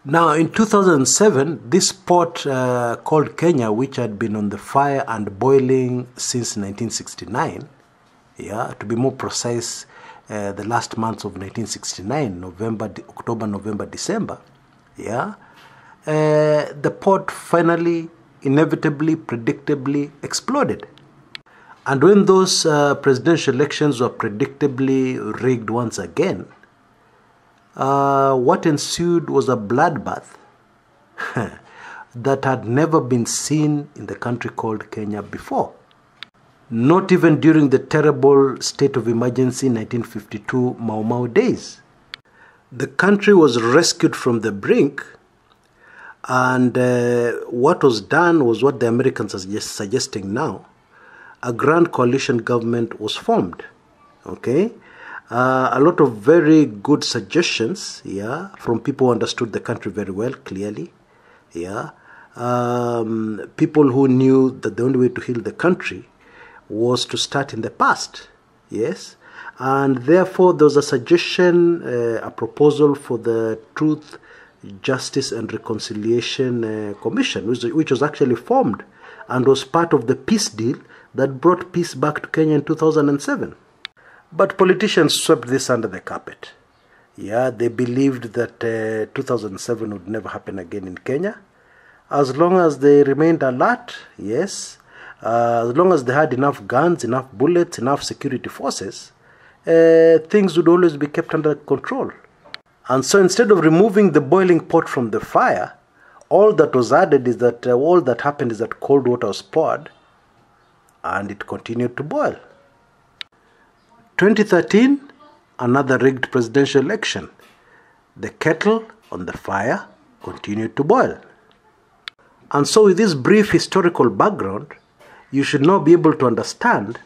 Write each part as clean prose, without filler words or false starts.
Now, in 2007, this pot called Kenya, which had been on the fire and boiling since 1969, to be more precise, the last months of 1969, October, November, December, the pot finally, inevitably, predictably exploded. And when those presidential elections were predictably rigged once again, what ensued was a bloodbath that had never been seen in the country called Kenya before. Not even during the terrible state of emergency in 1952 Mau Mau days. The country was rescued from the brink, and what was done was what the Americans are suggesting now. A grand coalition government was formed, okay? A lot of very good suggestions, from people who understood the country very well, clearly, people who knew that the only way to heal the country was to start in the past, yes, and therefore there was a suggestion, a proposal for the Truth, Justice and Reconciliation Commission, which was actually formed and was part of the peace deal that brought peace back to Kenya in 2007. But politicians swept this under the carpet. They believed that 2007 would never happen again in Kenya. As long as they remained alert, yes, as long as they had enough guns, enough bullets, enough security forces, things would always be kept under control. And so instead of removing the boiling pot from the fire, all that was added is that all that happened is that cold water was poured and it continued to boil. 2013, another rigged presidential election. The kettle on the fire continued to boil. And so with this brief historical background, you should now be able to understand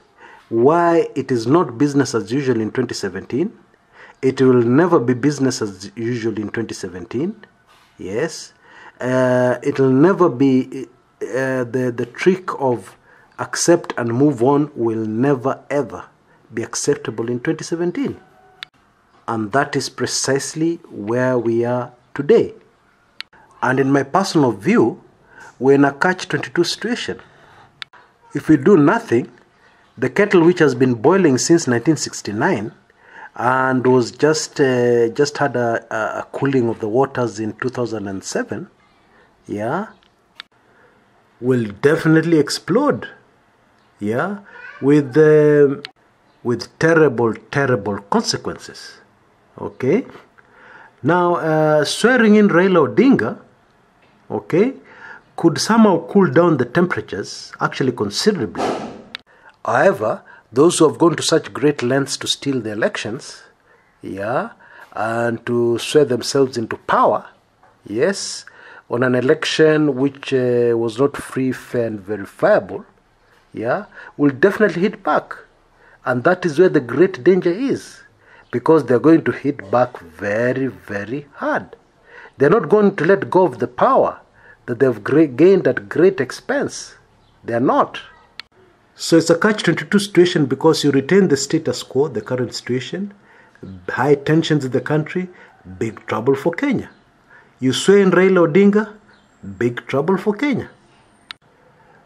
why it is not business as usual in 2017. It will never be business as usual in 2017. Yes. It will never be the trick of accept and move on will never ever be acceptable in 2017. And that is precisely where we are today. And in my personal view, we're in a catch-22 situation. If we do nothing, the kettle which has been boiling since 1969 and was just had a cooling of the waters in 2007, will definitely explode, with terrible, terrible consequences. Okay? Now, swearing in Raila Odinga, could somehow cool down the temperatures, actually considerably. However, those who have gone to such great lengths to steal the elections, and to swear themselves into power, yes, on an election which was not free, fair, and verifiable, will definitely hit back. And that is where the great danger is, because they're going to hit back very, very hard. They're not going to let go of the power that they've gained at great expense. They're not. So it's a catch-22 situation because you retain the status quo, the current situation, high tensions in the country, big trouble for Kenya. You swear in Raila Odinga, big trouble for Kenya.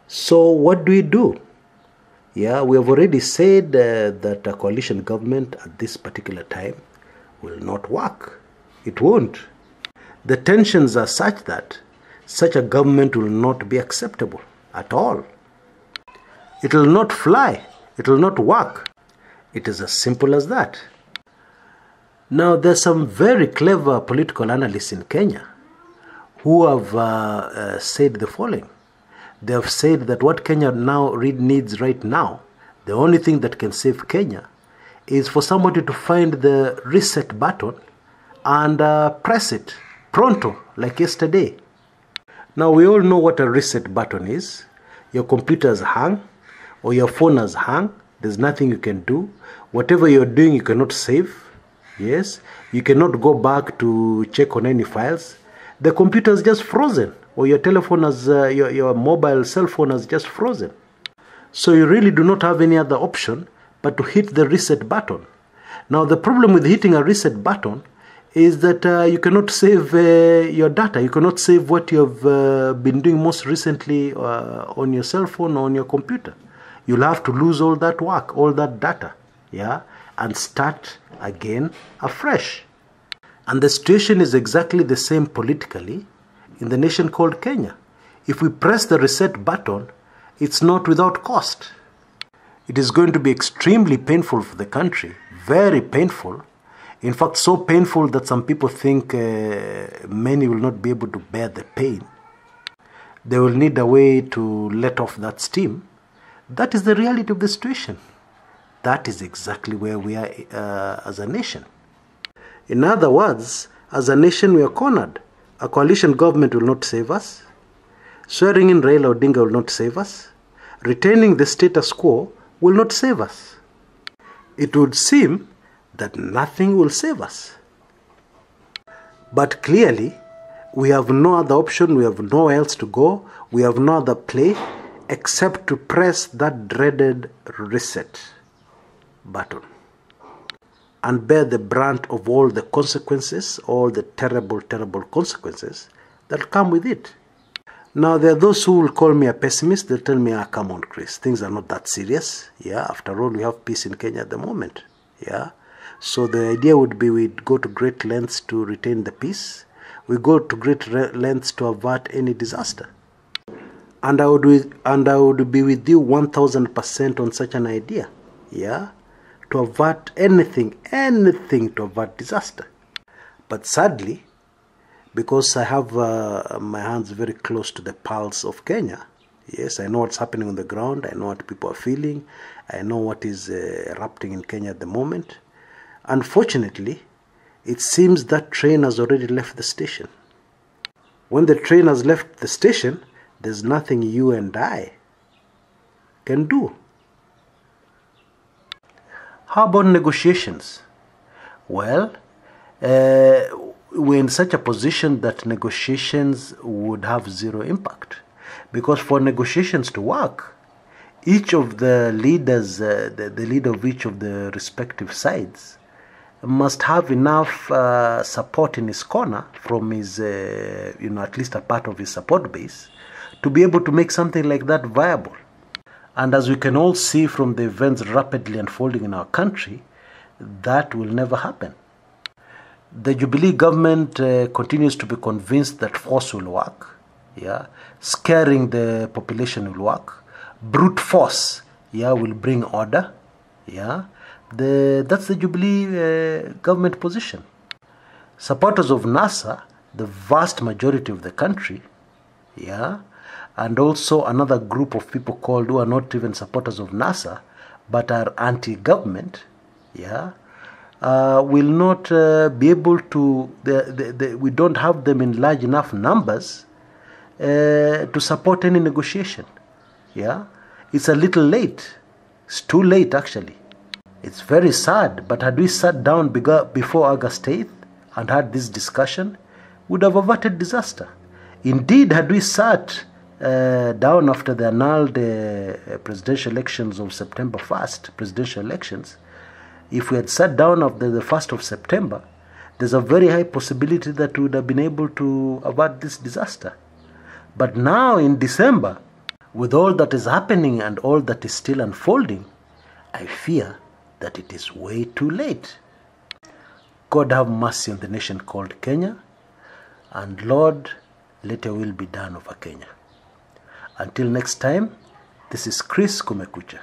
So what do? We have already said that a coalition government at this particular time will not work. It won't. The tensions are such that such a government will not be acceptable at all. It will not fly. It will not work. It is as simple as that. Now, there's some very clever political analysts in Kenya who have said the following. They have said that what Kenya now needs right now, the only thing that can save Kenya, is for somebody to find the reset button and press it pronto, like yesterday. Now, we all know what a reset button is. Your computer has hung, or your phone has hung. There's nothing you can do. Whatever you're doing, you cannot save. Yes, you cannot go back to check on any files. The computer is just frozen, or your telephone has, your mobile cell phone has just frozen. So you really do not have any other option but to hit the reset button. Now, the problem with hitting a reset button is that you cannot save your data. You cannot save what you have been doing most recently on your cell phone or on your computer. You'll have to lose all that work, all that data, yeah, and start again afresh. And the situation is exactly the same politically in the nation called Kenya. If we press the reset button, it's not without cost. It is going to be extremely painful for the country, very painful. In fact, so painful that some people think many will not be able to bear the pain. They will need a way to let off that steam. That is the reality of the situation. That is exactly where we are as a nation. In other words, as a nation, we are cornered. A coalition government will not save us. Swearing in Raila Odinga will not save us. Retaining the status quo will not save us. It would seem that nothing will save us. But clearly, we have no other option, we have nowhere else to go, we have no other play except to press that dreaded reset button and bear the brunt of all the consequences, all the terrible, terrible consequences that come with it. Now, there are those who will call me a pessimist. They'll tell me, come on, Chris, things are not that serious. Yeah, after all, we have peace in Kenya at the moment. Yeah, so the idea would be we'd go to great lengths to retain the peace. We go to great lengths to avert any disaster. And I would be with you 1000% on such an idea. Yeah, to avert anything to avert disaster. But sadly, because I have my hands very close to the pulse of Kenya, yes, I know what's happening on the ground, I know what people are feeling, I know what is erupting in Kenya at the moment. Unfortunately, it seems that train has already left the station. When the train has left the station, there's nothing you and I can do. How about negotiations? Well, we're in such a position that negotiations would have zero impact. Because for negotiations to work, each of the leaders, the leader of each of the respective sides, must have enough support in his corner from his, at least a part of his support base, to be able to make something like that viable. And as we can all see from the events rapidly unfolding in our country, that will never happen. The Jubilee government continues to be convinced that force will work. Yeah, scaring the population will work. Brute force, will bring order. Yeah, that's the Jubilee government position. Supporters of NASA, the vast majority of the country, and also another group of people who are not even supporters of NASA, but are anti-government, will not be able to, we don't have them in large enough numbers to support any negotiation. It's a little late. It's too late, actually. It's very sad, but had we sat down before August 8th and had this discussion, would have averted disaster. Indeed, had we sat down after the annulled presidential elections of September 1st, presidential elections, if we had sat down after the 1st of September, there's a very high possibility that we would have been able to avert this disaster. But now in December, with all that is happening and all that is still unfolding, I fear that it is way too late. God have mercy on the nation called Kenya, and Lord, let your will be done over Kenya. Until next time, this is Chris Kumekucha.